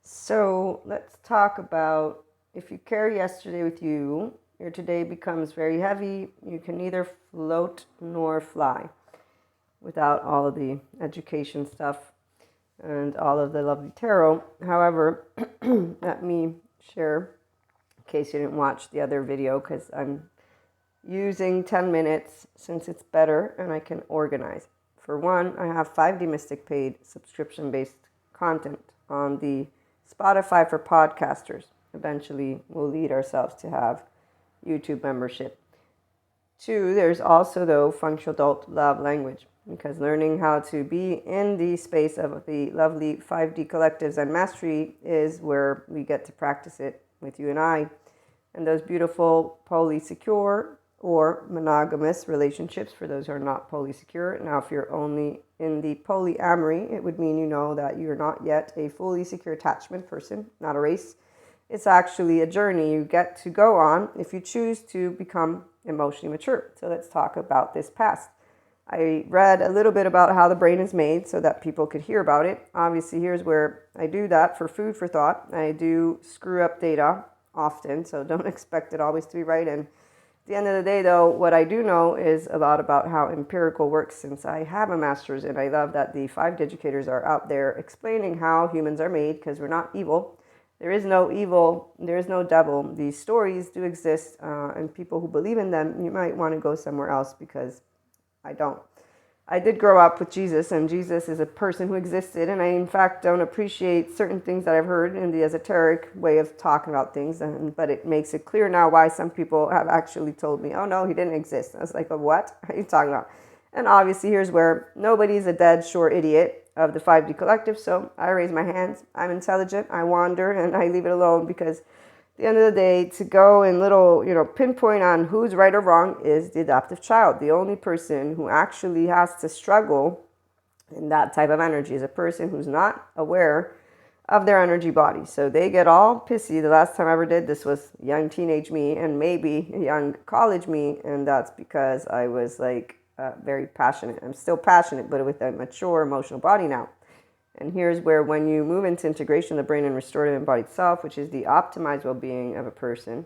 So let's talk about if you carry yesterday with you, your today becomes very heavy. You can neither float nor fly without all of the education stuff and all of the lovely tarot. However, let me share, in case you didn't watch the other video, because I'm using 10 minutes since it's better and I can organize. For one, I have 5D Mystic paid subscription-based content on the Spotify for podcasters. Eventually, we'll lead ourselves to have YouTube membership. Two, there's also, though, functional adult love language, because learning how to be in the space of the lovely 5D collectives and mastery is where we get to practice it with you and I. And those beautiful polysecure or monogamous relationships for those who are not polysecure. Now, if you're only in the polyamory, it would mean you know that you're not yet a fully secure attachment person, not a race. It's actually a journey you get to go on if you choose to become emotionally mature. So let's talk about this past. I read a little bit about how the brain is made so that people could hear about it. Obviously, here's where I do that for food for thought. I do screw up data often, so don't expect it always to be right. And at the end of the day, though, what I do know is a lot about how empirical works, since I have a master's, and I love that the 5D educators are out there explaining how humans are made, because we're not evil. There is no evil. There is no devil. These stories do exist, and people who believe in them, you might want to go somewhere else, because I don't. I did grow up with Jesus, and Jesus is a person who existed, and I, in fact, don't appreciate certain things that I've heard in the esoteric way of talking about things, but it makes it clear now why some people have actually told me, oh, no, he didn't exist. I was like, oh, what are you talking about? And obviously, here's where nobody's a dead, sure idiot of the 5D collective, so I raise my hands. I'm intelligent, I wander, and I leave it alone, because at the end of the day, to go and pinpoint on who's right or wrong is the adoptive child. The only person who actually has to struggle in that type of energy is a person who's not aware of their energy body. So they get all pissy. The last time I ever did this was young teenage me and maybe young college me, and that's because I was very passionate. I'm still passionate, but with a mature emotional body now. And here's where, when you move into integration of the brain and restorative embodied self, which is the optimized well-being of a person,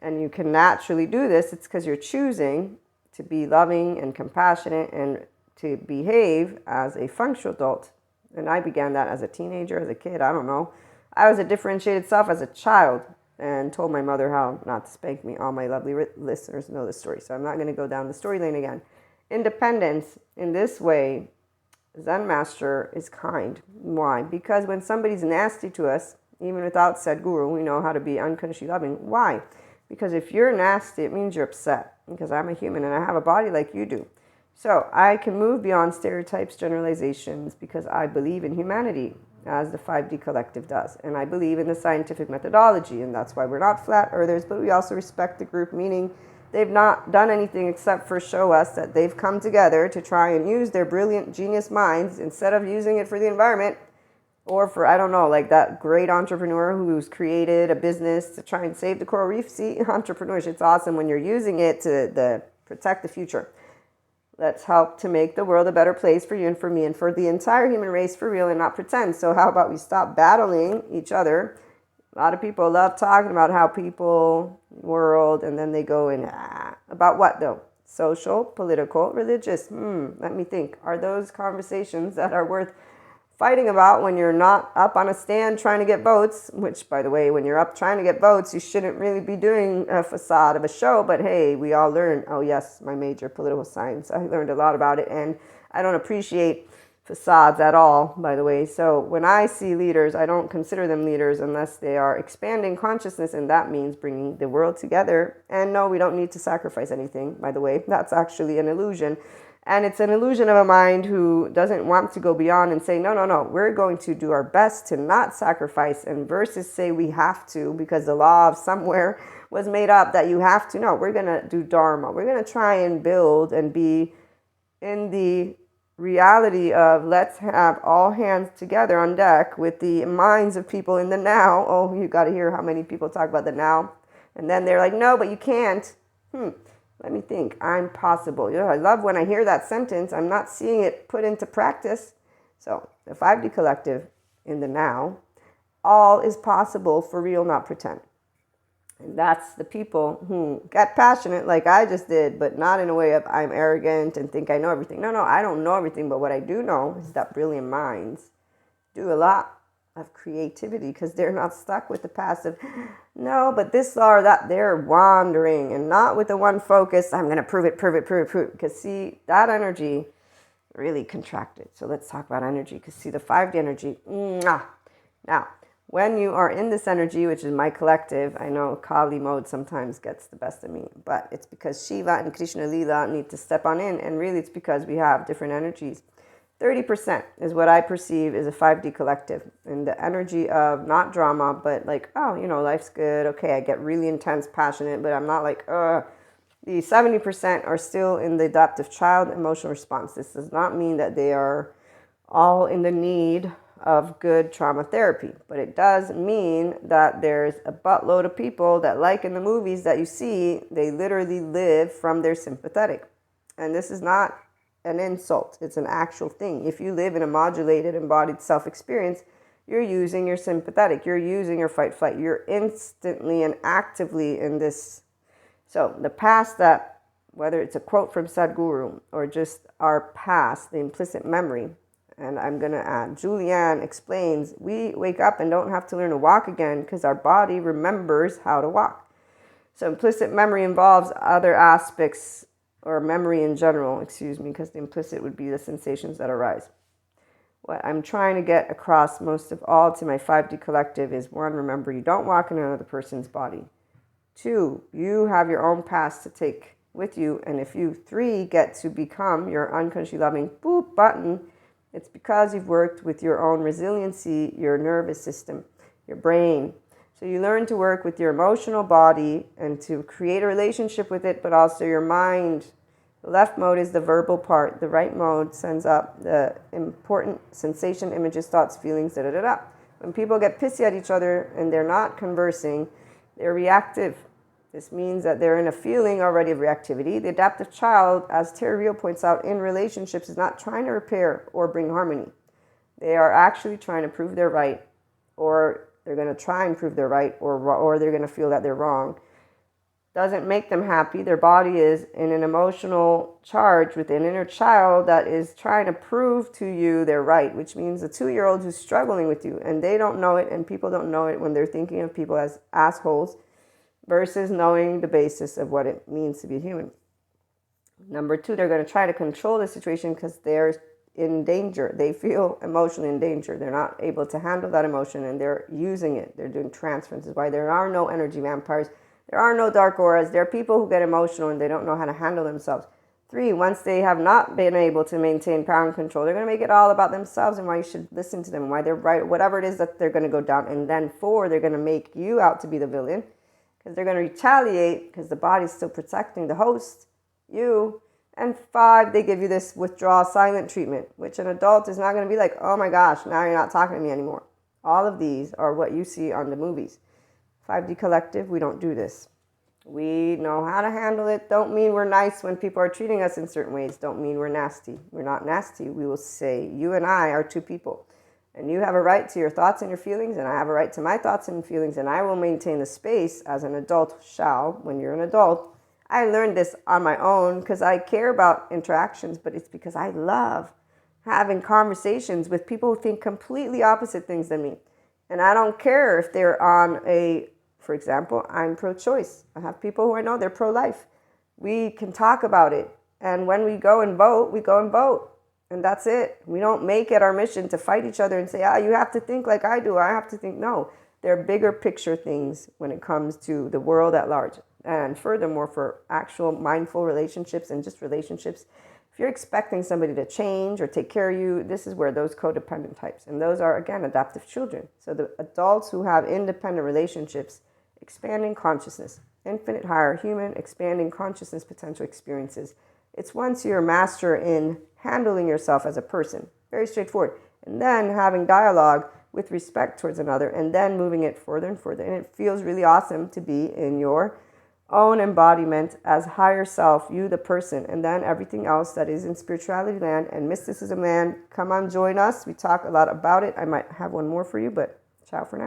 and you can naturally do this, it's because you're choosing to be loving and compassionate and to behave as a functional adult. And I began that as a teenager, as a kid, I don't know. I was a differentiated self as a child and told my mother how not to spank me. All my lovely listeners know this story, so I'm not going to go down the story lane again. Independence in this way, Zen Master is kind. Why? Because when somebody's nasty to us, even without said guru, we know how to be unconditionally loving. Why? Because if you're nasty, it means you're upset. Because I'm a human and I have a body like you do. So I can move beyond stereotypes, generalizations, because I believe in humanity, as the 5D collective does. And I believe in the scientific methodology, and that's why we're not flat earthers, but we also respect the group, meaning they've not done anything except for show us that they've come together to try and use their brilliant genius minds instead of using it for the environment or for, I don't know, like that great entrepreneur who's created a business to try and save the coral reef. See, entrepreneurship, it's awesome when you're using it to protect the future. Let's help to make the world a better place for you and for me and for the entire human race for real and not pretend. So how about we stop battling each other? A lot of people love talking about how people, world, and then they go in, about what though? Social, political, religious. Let me think. Are those conversations that are worth fighting about when you're not up on a stand trying to get votes? Which, by the way, when you're up trying to get votes, you shouldn't really be doing a facade of a show. But hey, we all learn. Oh yes, my major, political science. I learned a lot about it, and I don't appreciate facades at all, by the way. So when I see leaders, I don't consider them leaders unless they are expanding consciousness, and that means bringing the world together. And no, we don't need to sacrifice anything, by the way. That's actually an illusion. And it's an illusion of a mind who doesn't want to go beyond and say, no, we're going to do our best to not sacrifice, and versus say we have to because the law of somewhere was made up that you have to. No, we're going to do Dharma. We're going to try and build and be in the reality of let's have all hands together on deck with the minds of people in the now. Oh, you got to hear how many people talk about the now. And then they're like, no, but you can't. Let me think. I'm possible. I love when I hear that sentence. I'm not seeing it put into practice. So the 5D collective in the now all is possible for real, not pretend. And that's the people who get passionate like I just did, but not in a way of I'm arrogant and think I know everything. No, I don't know everything, but what I do know is that brilliant minds do a lot of creativity because they're not stuck with the passive, no, but this or that. They're wandering and not with the one focus, I'm going to prove it. Because see, that energy really contracted. So let's talk about energy because see, the 5D energy, now, when you are in this energy, which is my collective, I know Kali mode sometimes gets the best of me, but it's because Shiva and Krishna Leela need to step on in, and really it's because we have different energies. 30% is what I perceive is a 5D collective, and the energy of not drama, but like, oh, life's good, okay, I get really intense, passionate, but I'm not like, The 70% are still in the adaptive child emotional response. This does not mean that they are all in the need of good trauma therapy, but it does mean that there's a buttload of people that, like in the movies that you see, they literally live from their sympathetic. And this is not an insult, it's an actual thing. If you live in a modulated embodied self-experience, you're using your sympathetic, you're using your fight flight, you're instantly and actively in this. So the past, that whether it's a quote from Sadhguru or just our past, the implicit memory. And I'm going to add, Julianne explains, we wake up and don't have to learn to walk again because our body remembers how to walk. So implicit memory involves other aspects, or memory in general, because the implicit would be the sensations that arise. What I'm trying to get across most of all to my 5D collective is, 1, remember you don't walk in another person's body. 2, you have your own past to take with you. And if you, 3, get to become your unconsciously loving button, it's because you've worked with your own resiliency, your nervous system, your brain. So you learn to work with your emotional body and to create a relationship with it, but also your mind. The left mode is the verbal part. The right mode sends up the important sensation, images, thoughts, feelings, When people get pissy at each other and they're not conversing, they're reactive. This means that they're in a feeling already of reactivity. The adaptive child, as Terry Real points out, in relationships is not trying to repair or bring harmony. They are actually trying to prove they're right, or they're going to try and prove they're right, or they're going to feel that they're wrong. Doesn't make them happy. Their body is in an emotional charge with an inner child that is trying to prove to you they're right, which means a 2-year-old who's struggling with you, and they don't know it, and people don't know it when they're thinking of people as assholes, versus knowing the basis of what it means to be human. Number 2, they're going to try to control the situation because they're in danger. They feel emotionally in danger. They're not able to handle that emotion and they're using it. They're doing transferences. Why there are no energy vampires. There are no dark auras. There are people who get emotional and they don't know how to handle themselves. 3, once they have not been able to maintain power and control, they're going to make it all about themselves and why you should listen to them and why they're right, whatever it is that they're going to go down. And then 4, they're going to make you out to be the villain, because they're going to retaliate because the body's still protecting the host, you. And 5, they give you this withdrawal silent treatment, which an adult is not going to be like, oh my gosh, now you're not talking to me anymore. All of these are what you see on the movies. 5D collective, we don't do this. We know how to handle it. Don't mean we're nice when people are treating us in certain ways. Don't mean we're nasty. We're not nasty. We will say, you and I are 2 people. And you have a right to your thoughts and your feelings, and I have a right to my thoughts and feelings, and I will maintain the space as an adult shall when you're an adult. I learned this on my own because I care about interactions, but it's because I love having conversations with people who think completely opposite things than me. And I don't care if they're on for example, I'm pro-choice. I have people who I know they're pro-life. We can talk about it. And when we go and vote, we go and vote. And that's it. We don't make it our mission to fight each other and say, you have to think like I do. I have to think. No, there are bigger picture things when it comes to the world at large. And furthermore, for actual mindful relationships and just relationships, if you're expecting somebody to change or take care of you, this is where those codependent types, and those are, again, adaptive children. So the adults who have independent relationships, expanding consciousness, infinite higher human, expanding consciousness potential experiences. It's once you're a master in handling yourself as a person, very straightforward, and then having dialogue with respect towards another, and then moving it further and further. And it feels really awesome to be in your own embodiment as higher self, you the person, and then everything else that is in spirituality land and mysticism land. Come on, join us. We talk a lot about it. I might have one more for you, but ciao for now.